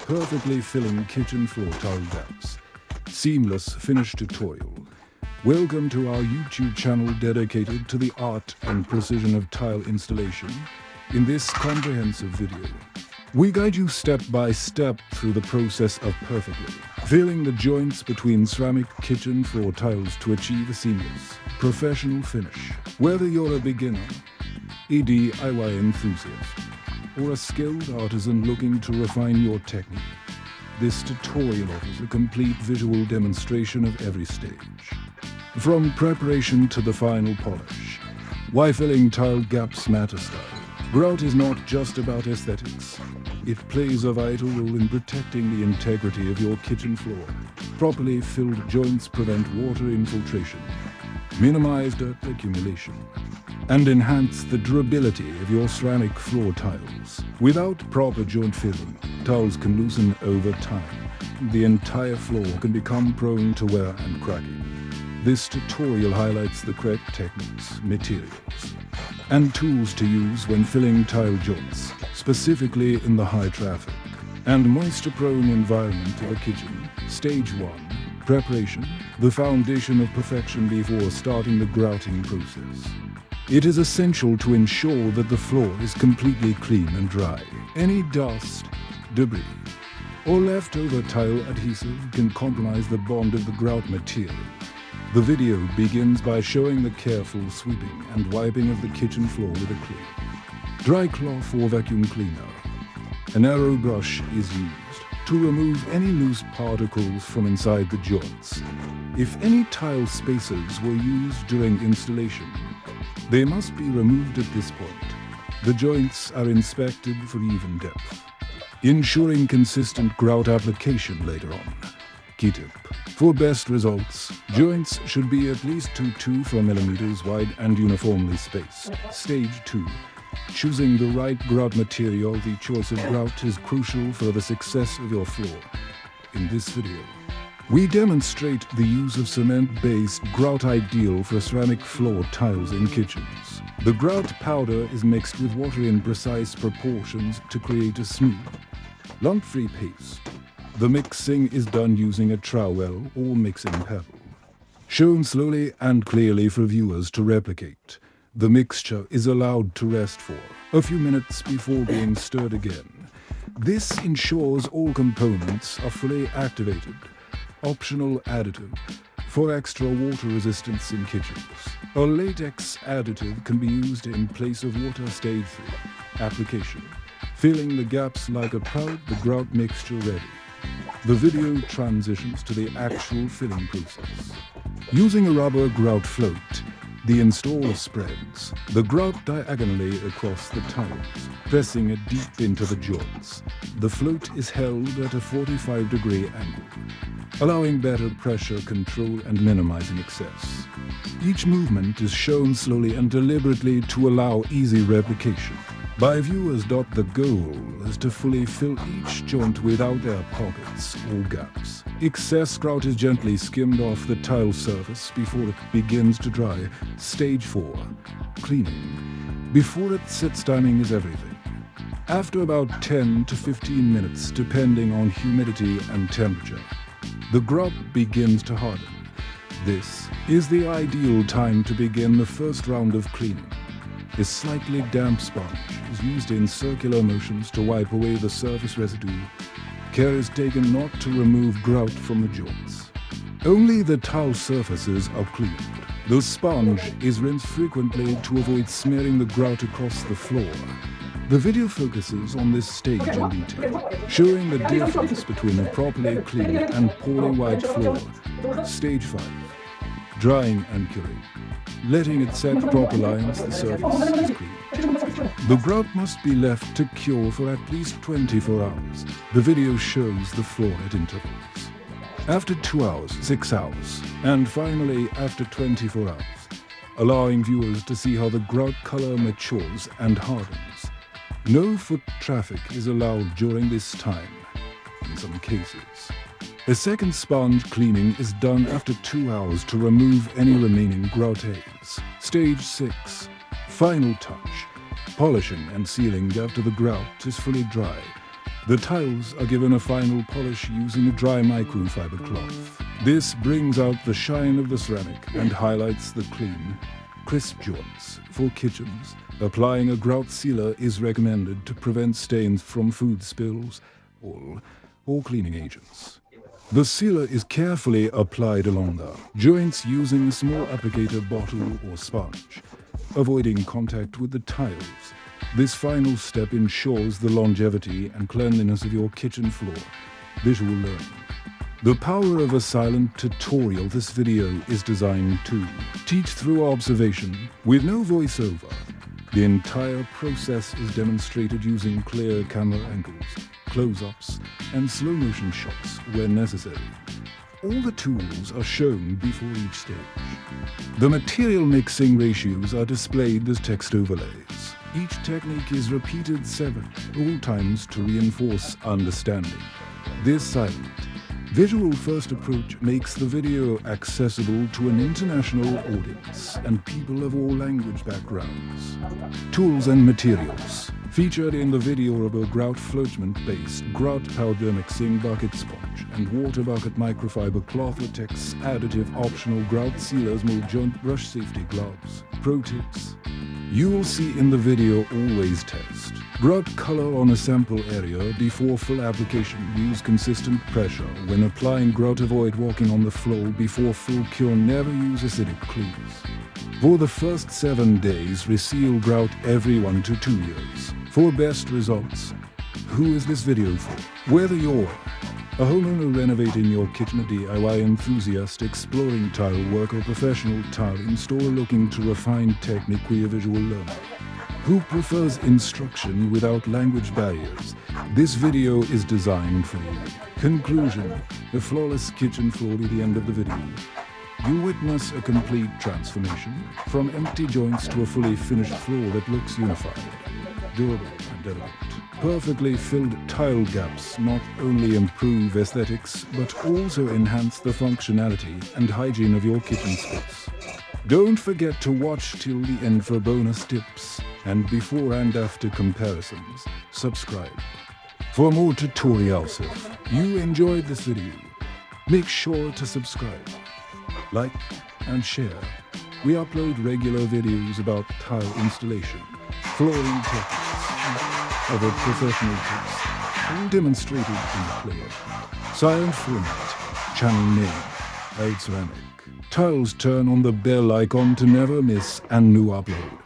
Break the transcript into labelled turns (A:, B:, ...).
A: perfectly filling kitchen floor tile gaps. Seamless finish tutorial. Welcome to our YouTube channel dedicated to the art and precision of tile installation. In this comprehensive video, we guide you step by step through the process of perfectly filling the joints between ceramic kitchen floor tiles to achieve a seamless, professional finish. Whether you're a beginner, a DIY enthusiast, or a skilled artisan looking to refine your technique, this tutorial offers a complete visual demonstration of every stage. From preparation to the final polish, why filling tile gaps matter style. Grout is not just about aesthetics. It plays a vital role in protecting the integrity of your kitchen floor. Properly filled joints prevent water infiltration, minimize dirt accumulation, and enhance the durability of your ceramic floor tiles. Without proper joint filling, tiles can loosen over time. The entire floor can become prone to wear and cracking. This tutorial highlights the correct techniques, materials, and tools to use when filling tile joints, specifically in the high traffic and moisture-prone environment of a kitchen. Stage 1. Preparation, the foundation of perfection before starting the grouting process. It is essential to ensure that the floor is completely clean and dry. Any dust, debris, or leftover tile adhesive can compromise the bond of the grout material. The video begins by showing the careful sweeping and wiping of the kitchen floor with a clean, dry cloth or vacuum cleaner. A narrow brush is used to remove any loose particles from inside the joints. If any tile spacers were used during installation, they must be removed at this point. The joints are inspected for even depth, ensuring consistent grout application later on. Key tip: for best results, joints should be at least 2 millimeters wide and uniformly spaced. Stage 2. Choosing the right grout material. The choice of grout is crucial for the success of your floor. In this video, we demonstrate the use of cement-based grout, ideal for ceramic floor tiles in kitchens. The grout powder is mixed with water in precise proportions to create a smooth, lump-free paste. The mixing is done using a trowel or mixing pebble, shown slowly and clearly for viewers to replicate. The mixture is allowed to rest for a few minutes before being stirred again. This ensures all components are fully activated. Optional additive for extra water resistance in kitchens. A latex additive can be used in place of water. Stage 3. Application. Filling the gaps like a powder. The grout mixture ready. The video transitions to the actual filling process. Using a rubber grout float, the installer spreads the grout diagonally across the tiles, pressing it deep into the joints. The float is held at a 45-degree angle, allowing better pressure control and minimizing excess. Each movement is shown slowly and deliberately to allow easy replication by viewers. The goal is to fully fill each joint without air pockets or gaps. Excess grout is gently skimmed off the tile surface before it begins to dry. Stage 4. Cleaning. Before it sets, timing is everything. After about 10 to 15 minutes, depending on humidity and temperature, the grout begins to harden. This is the ideal time to begin the first round of cleaning. A slightly damp sponge is used in circular motions to wipe away the surface residue. Care is taken not to remove grout from the joints. Only the tile surfaces are cleaned. The sponge is rinsed frequently to avoid smearing the grout across the floor. The video focuses on this stage in detail, showing the difference between a properly cleaned and poorly wiped floor. Stage 5. Drying and curing. Letting it set proper lines, the surface is clean. The grout must be left to cure for at least 24 hours. The video shows the floor at intervals. After 2 hours, 6 hours, and finally after 24 hours, allowing viewers to see how the grout color matures and hardens. No foot traffic is allowed during this time, in some cases. A second sponge cleaning is done after 2 hours to remove any remaining grout hairs. Stage 6. Final touch. Polishing and sealing after the grout is fully dry. The tiles are given a final polish using a dry microfiber cloth. This brings out the shine of the ceramic and highlights the clean, crisp joints. For kitchens, applying a grout sealer is recommended to prevent stains from food spills or cleaning agents. The sealer is carefully applied along the joints using a small applicator bottle or sponge, avoiding contact with the tiles. This final step ensures the longevity and cleanliness of your kitchen floor. Visual learning. The power of a silent tutorial. This video is designed to teach through observation with no voiceover. The entire process is demonstrated using clear camera angles, close-ups, and slow-motion shots where necessary. All the tools are shown before each stage. The material mixing ratios are displayed as text overlays. Each technique is repeated several times to reinforce understanding. This silent, visual-first approach makes the video accessible to an international audience and people of all language backgrounds. Tools and materials. Featured in the video are a grout floatment-based grout powder mixing bucket sponge and water bucket microfiber cloth latex additive optional grout sealers mold joint brush safety gloves. Pro tips. You will see in the video always test grout color on a sample area before full application. Use consistent pressure when applying grout. Avoid walking on the floor before full cure. Never use acidic cleaners. For the first 7 days, reseal grout every 1 to 2 years. For best results. Who is this video for? Whether you're a homeowner renovating your kitchen, a DIY enthusiast exploring tile work, or professional tile installer looking to refine technique via visual learning, who prefers instruction without language barriers, this video is designed for you. Conclusion. A flawless kitchen floor. At the end of the video, you witness a complete transformation, from empty joints to a fully finished floor that looks unified, durable and elegant. Perfectly filled tile gaps not only improve aesthetics, but also enhance the functionality and hygiene of your kitchen space. Don't forget to watch till the end for bonus tips and before and after comparisons. Subscribe for more tutorials. If you enjoyed this video, make sure to subscribe, like, and share. We upload regular videos about tile installation, flooring techniques, and other professional tips, all demonstrated in clear, silent format. Channel name: Ighoud Ceramic. Tiles. Turn on the bell icon to never miss a new upload.